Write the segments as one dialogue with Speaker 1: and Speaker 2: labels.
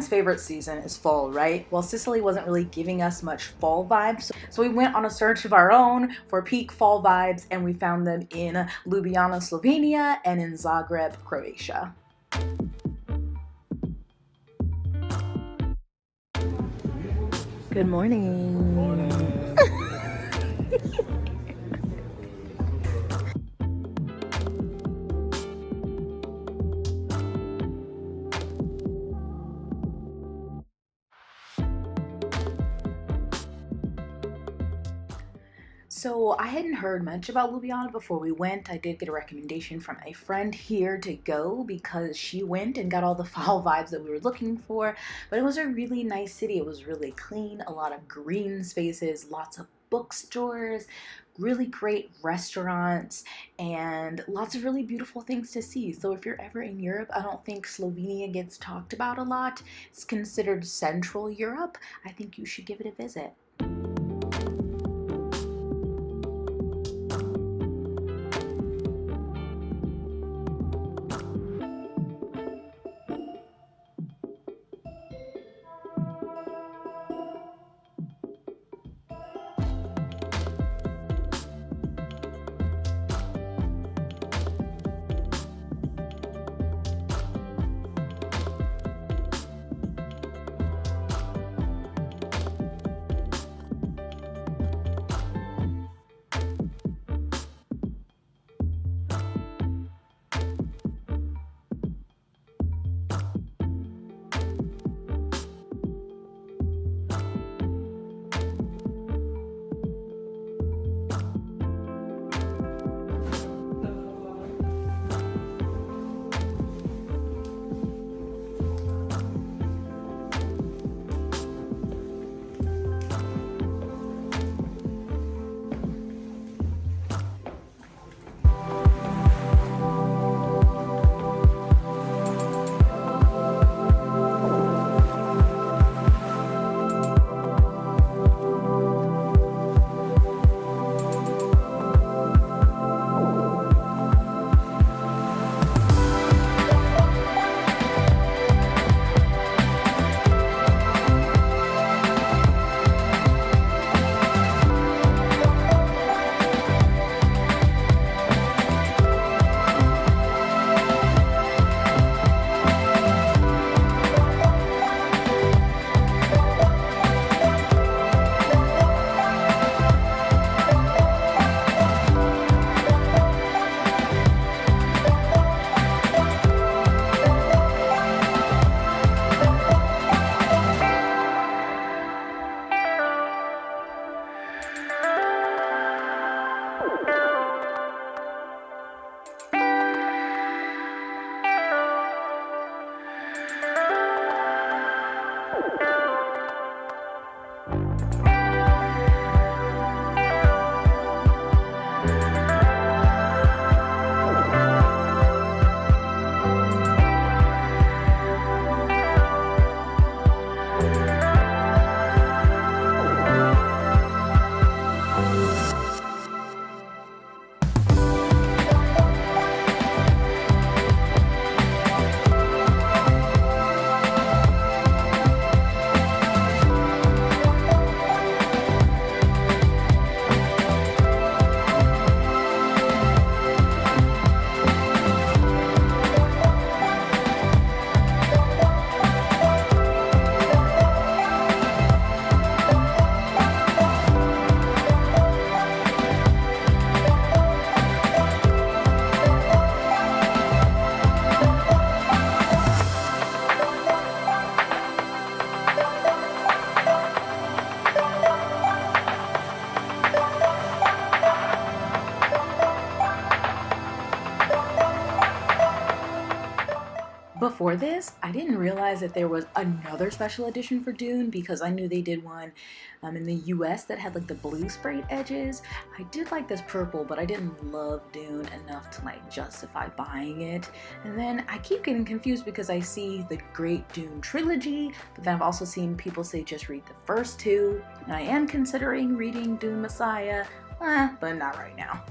Speaker 1: Everyone's favorite season is fall, right? Well, Sicily wasn't really giving us much fall vibes, so we went on a search of our own for peak fall vibes, and we found them in Ljubljana, Slovenia, and in Zagreb, Croatia. Good morning.
Speaker 2: Morning.
Speaker 1: So I hadn't heard much about Ljubljana before we went. I did get a recommendation from a friend here to go because she went and got all the fall vibes that we were looking for. But it was a really nice city. It was really clean, a lot of green spaces, lots of bookstores, really great restaurants, and lots of really beautiful things to see. So if you're ever in Europe, I don't think Slovenia gets talked about a lot. It's considered Central Europe. I think you should give it a visit. Before this, I didn't realize that there was another special edition for Dune because I knew they did one in the US that had like the blue sprayed edges. I did like this purple, but I didn't love Dune enough to like justify buying it. And then I keep getting confused because I see the Great Dune trilogy, but then I've also seen people say just read the first two. And I am considering reading Dune Messiah, but not right now.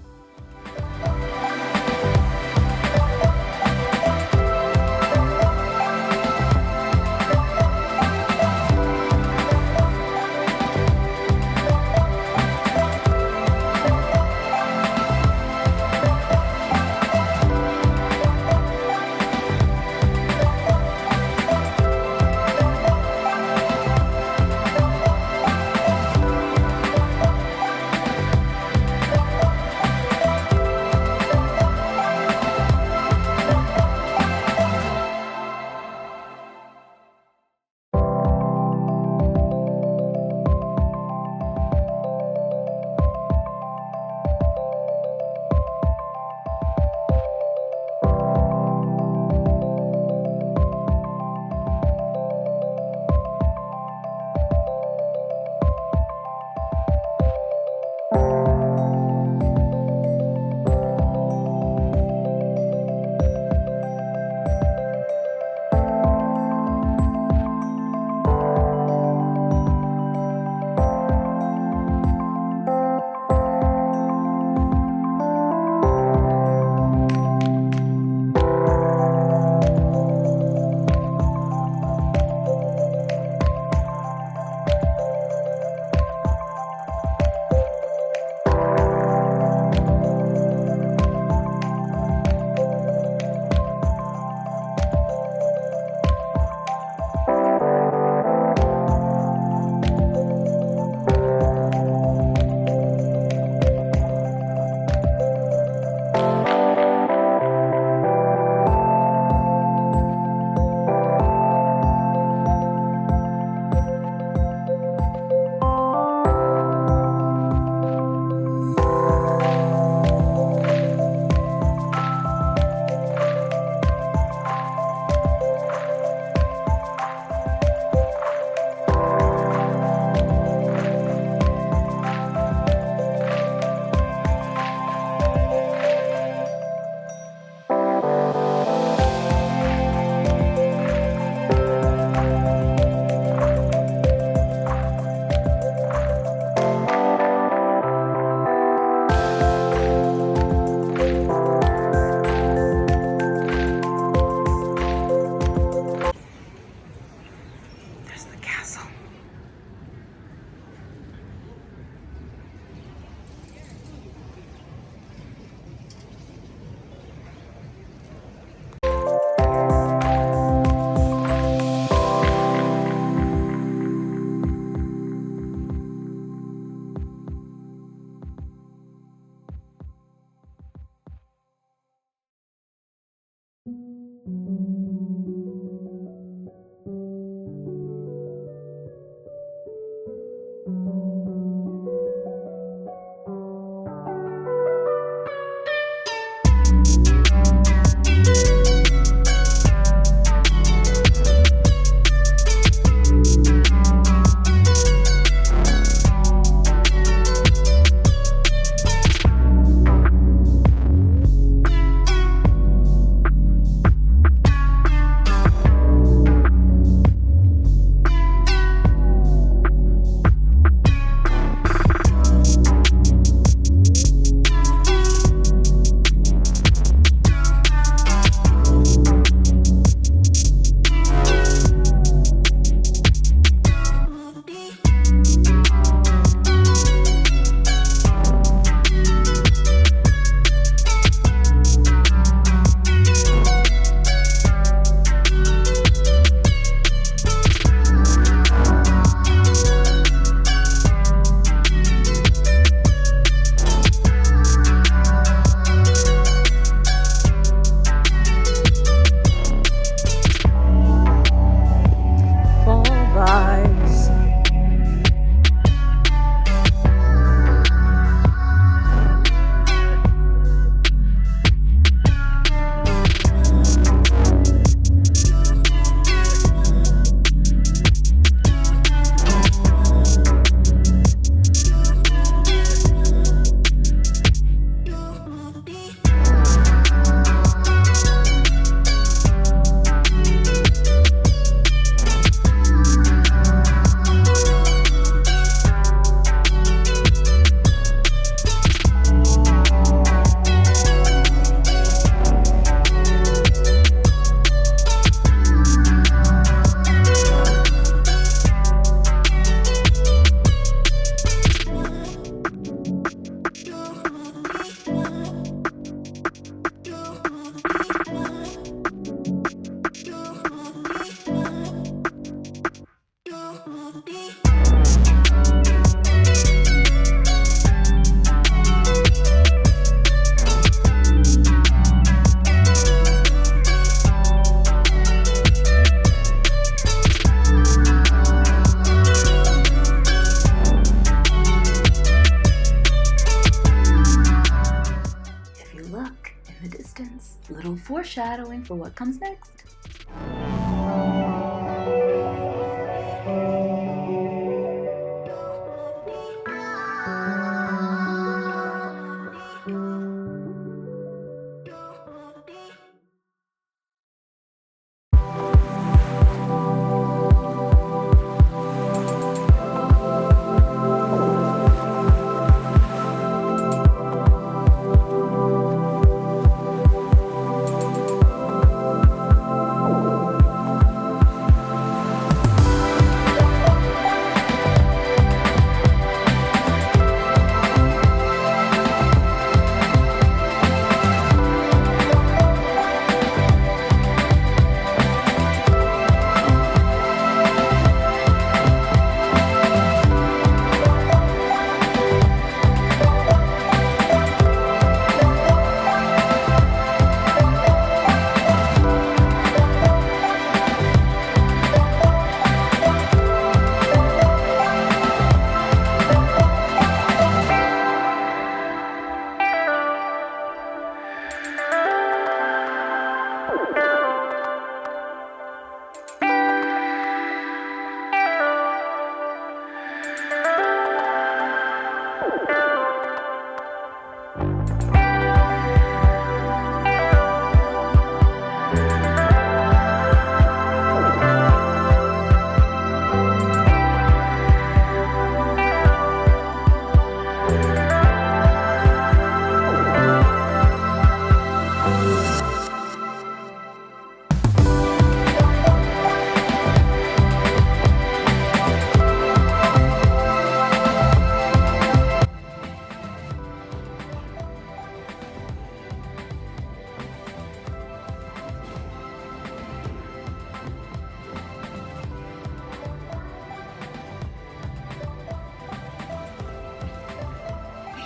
Speaker 1: Little foreshadowing for what comes next.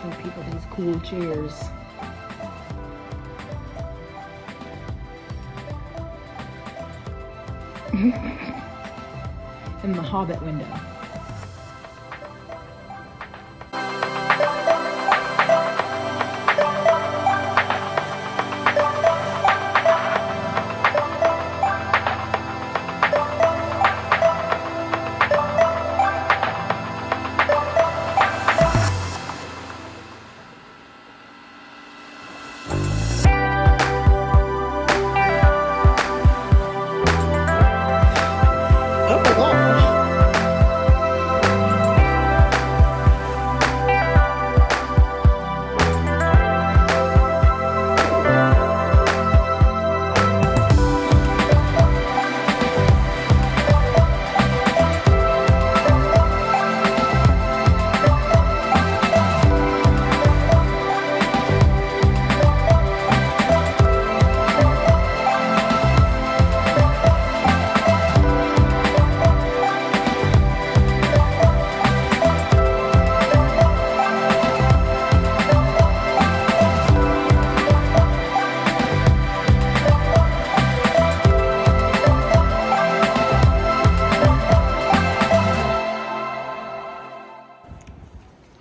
Speaker 1: Show people these cool chairs. In the Hobbit window.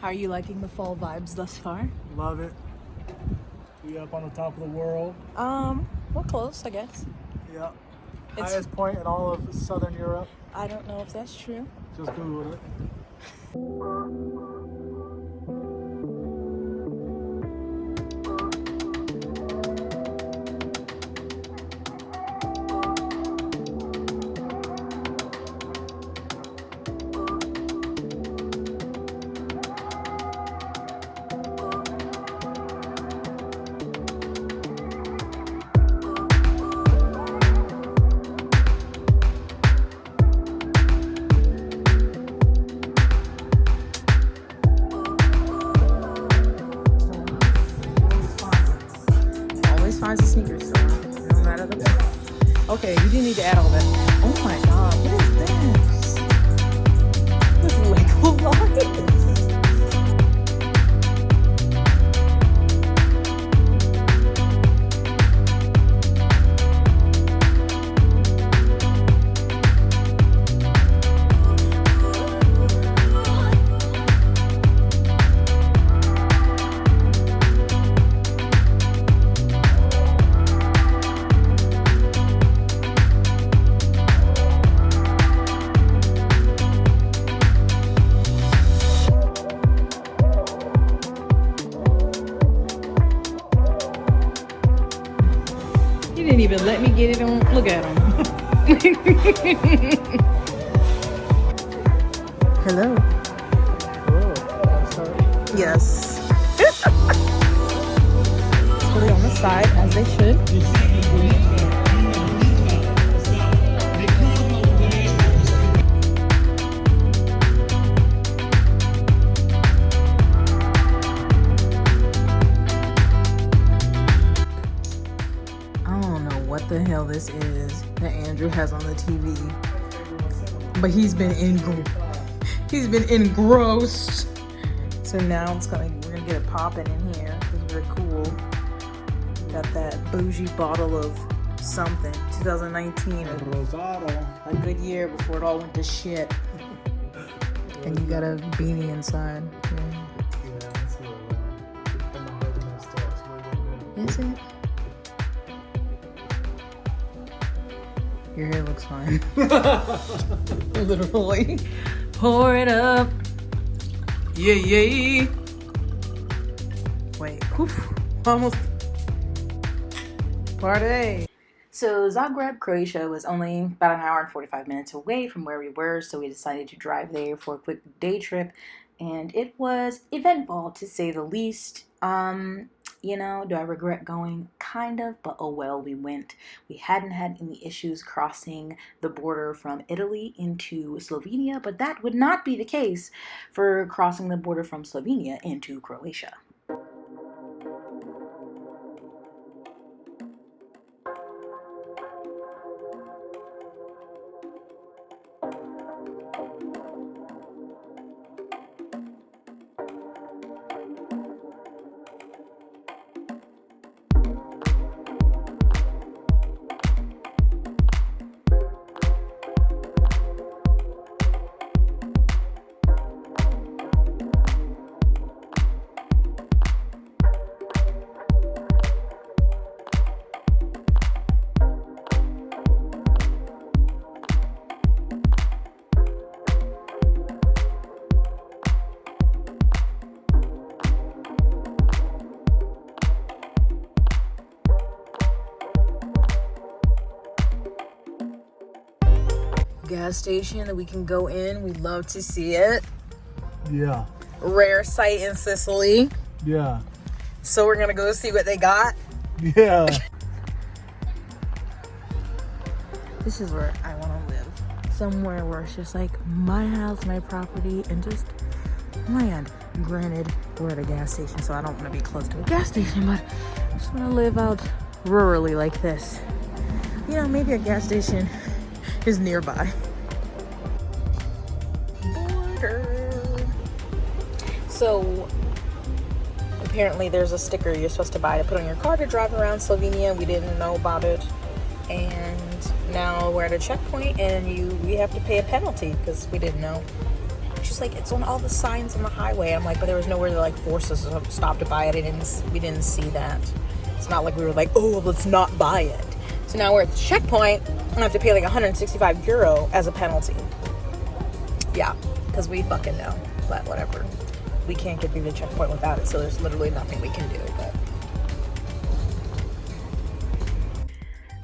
Speaker 1: How are you liking the fall vibes thus far?
Speaker 2: Love it. We up on the top of the world.
Speaker 1: We're close, I guess.
Speaker 2: Yep.
Speaker 1: It's-
Speaker 2: Highest point in all of Southern Europe.
Speaker 1: I don't know if that's true.
Speaker 2: Just Google it.
Speaker 1: Finds a sneaker store, no matter the price. Okay, you do need to add all that. Oh my god, what is this? This is Lego Lions. didn't even let me get it on. Look at him. Hello.
Speaker 2: Hello. Start.
Speaker 1: Yes. Put it on the side as they should. I don't know what the hell this is that Andrew has on the TV, but he's been engrossed. So now we're gonna get it popping in here because we're cool. Got that bougie bottle of something, 2019, a good year before it all went to shit. And you got a beanie inside.
Speaker 2: Yeah, that's a little I'm not really messed up. It's really good.
Speaker 1: Is it? Your hair looks fine. Literally. Pour it up. Yeah. Wait. Oof. Almost. Party. So Zagreb, Croatia was only about an hour and 45 minutes away from where we were, so we decided to drive there for a quick day trip, and it was eventful to say the least. Do I regret going? Kind of, but oh well, we went. We hadn't had any issues crossing the border from Italy into Slovenia, but that would not be the case for crossing the border from Slovenia into Croatia. Gas station that we can go in. We'd love to see it.
Speaker 2: Yeah.
Speaker 1: Rare sight in Sicily.
Speaker 2: Yeah.
Speaker 1: So we're gonna go see what they got.
Speaker 2: Yeah.
Speaker 1: This is where I want to live. Somewhere where it's just like my house, my property, and just land. Granted, we're at a gas station, so I don't want to be close to a gas station, but I just want to live out rurally like this. Maybe a gas station is nearby. Border. So apparently there's a sticker you're supposed to buy to put on your car to drive around Slovenia. We didn't know about it, and now we're at a checkpoint and we have to pay a penalty because we didn't know. She's like, it's on all the signs on the highway. I'm like, but there was nowhere to force us to stop to buy it. We didn't see that. It's not like we were like, oh, let's not buy it. So now we're at the checkpoint. I have to pay €165 as a penalty. Yeah, because we fucking know. But whatever. We can't get through the checkpoint without it, so there's literally nothing we can do. But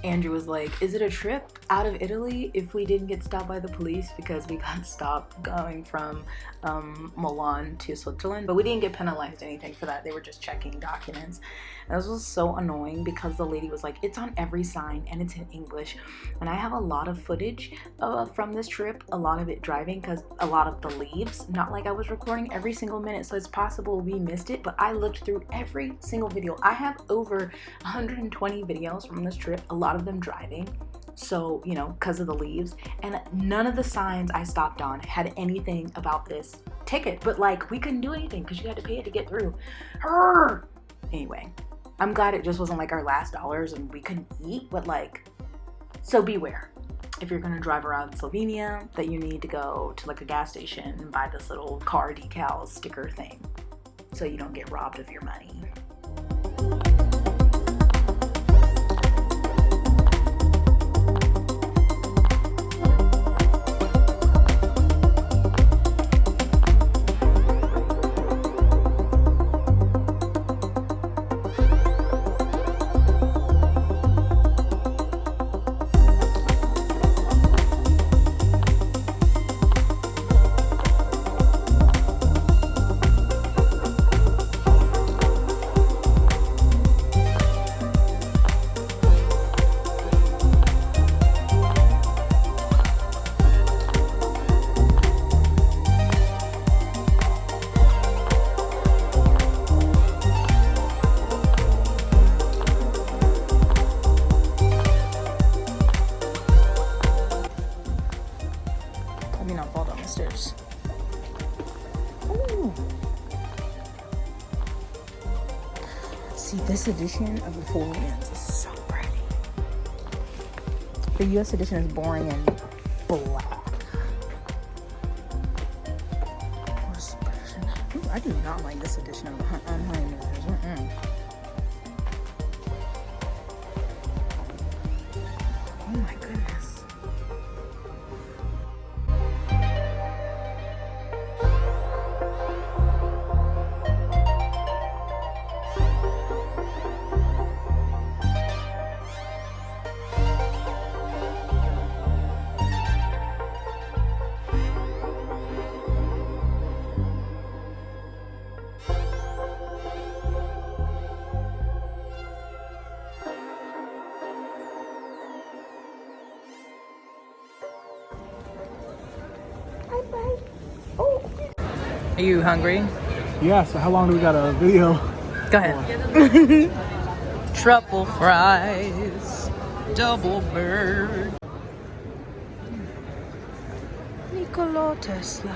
Speaker 1: Andrew was like, is it a trip out of Italy if we didn't get stopped by the police? Because we got stopped going from Milan to Switzerland, but we didn't get penalized anything for that. They were just checking documents. And this was so annoying because the lady was like, it's on every sign and it's in English. And I have a lot of footage from this trip, a lot of it driving because a lot of the leaves, not like I was recording every single minute, so it's possible we missed it, but I looked through every single video. I have over 120 videos from this trip, a lot of them driving. So, because of the leaves, and none of the signs I stopped on had anything about this ticket, but we couldn't do anything because you had to pay it to get through. Anyway, I'm glad it just wasn't our last dollars and we couldn't eat, but so beware. If you're gonna drive around Slovenia, that you need to go to a gas station and buy this little car decal sticker thing so you don't get robbed of your money. See, this edition of the Four Winds is so pretty. The US edition is boring and black. Ooh, I do not like this edition of the Honeymooners. Oh my goodness. Are you hungry?
Speaker 2: Yeah, so how long do we got a video?
Speaker 1: Go ahead. Truffle fries, double bird. Nikola Tesla.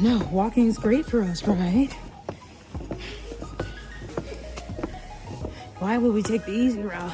Speaker 1: No, walking is great for us, right? Why would we take the easy route?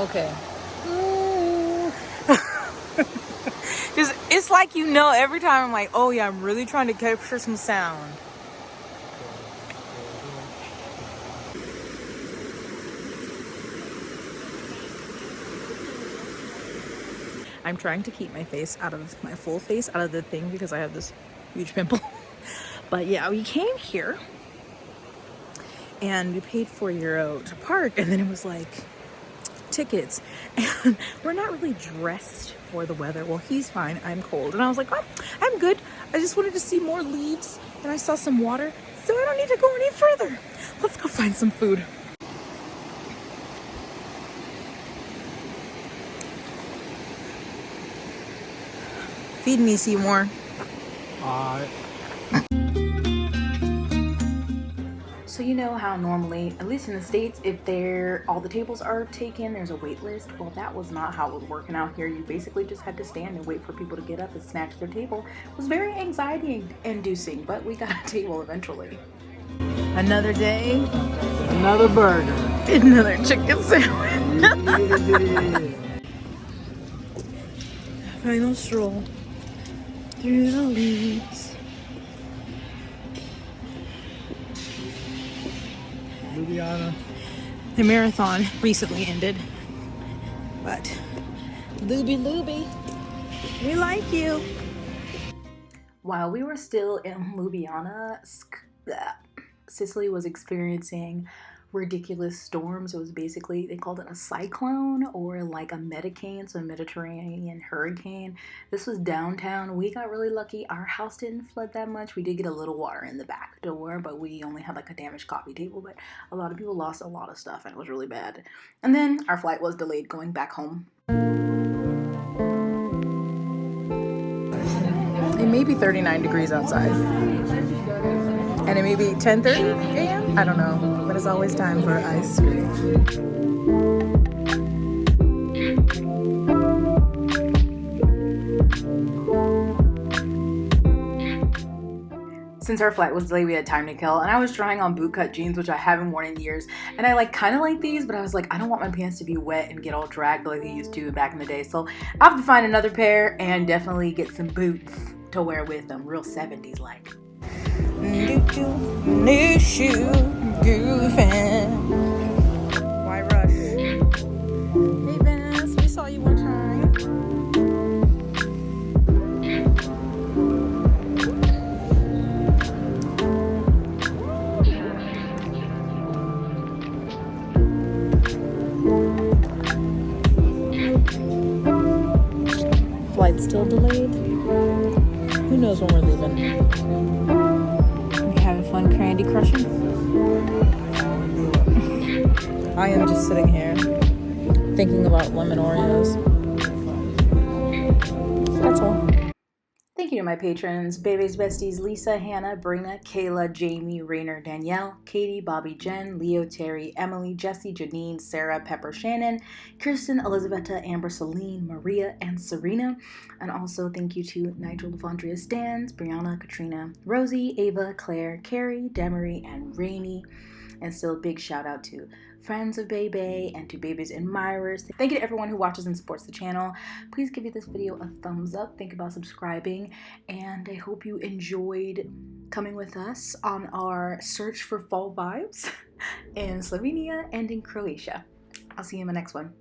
Speaker 1: Okay. It's like, you know, every time I'm like, oh yeah, I'm really trying to capture some sound. I'm trying to keep my face out of my full face out of the thing because I have this huge pimple. But yeah, we came here and we paid €4 to park, and then it was like tickets, and we're not really dressed for the weather. Well, he's fine, I'm cold, and I was like, oh, I'm good. I just wanted to see more leaves, and I saw some water, so I don't need to go any further. Let's go find some food. Feed me, Seymour. So you know how normally, at least in the States, if all the tables are taken, there's a wait list. Well, that was not how it was working out here. You basically just had to stand and wait for people to get up and snatch their table. It was very anxiety inducing, but we got a table eventually. Another day.
Speaker 2: Another burger.
Speaker 1: Another chicken sandwich. Final stroll through the leaves.
Speaker 2: Ljubljana.
Speaker 1: The marathon recently ended, but Luby, we like you. While we were still in Ljubljana, Sicily was experiencing ridiculous storms. It was basically, they called it a cyclone or like a Medicane, so a Mediterranean hurricane. This was downtown. We got really lucky. Our house didn't flood that much. We did get a little water in the back door, but we only had like a damaged coffee table. But a lot of people lost a lot of stuff, and it was really bad. And then our flight was delayed going back home. It may be 39 degrees outside. And it may be 10:30 a.m. I don't know, but it's always time for ice cream. Since our flight was delayed, we had time to kill, and I was trying on bootcut jeans, which I haven't worn in years, and I kind of like these, but I was like, I don't want my pants to be wet and get all dragged like they used to back in the day, so I have to find another pair and definitely get some boots to wear with them, real 70s like. New shoe, goofing. Why rush? Hey Venice, we saw you one time. Flight's still delayed. Who knows when we're leaving? Having fun candy crushing? I am just sitting here thinking about lemon Oreos. That's all. Thank you to my patrons, Bebe's besties Lisa, Hannah, Brina, Kayla, Jamie, Rainer, Danielle, Katie, Bobby, Jen, Leo, Terry, Emily, Jessie, Janine, Sarah, Pepper, Shannon, Kirsten, Elizabetta, Amber, Celine, Maria, and Serena. And also thank you to Nigel, Devondria, Stans, Brianna, Katrina, Rosie, Ava, Claire, Carrie, Demery, and Rainey. And still a big shout out to friends of Bebe and to Bebe's admirers. Thank you to everyone who watches and supports the channel. Please give this video a thumbs up. Think about subscribing. And I hope you enjoyed coming with us on our search for fall vibes in Slovenia and in Croatia. I'll see you in the next one.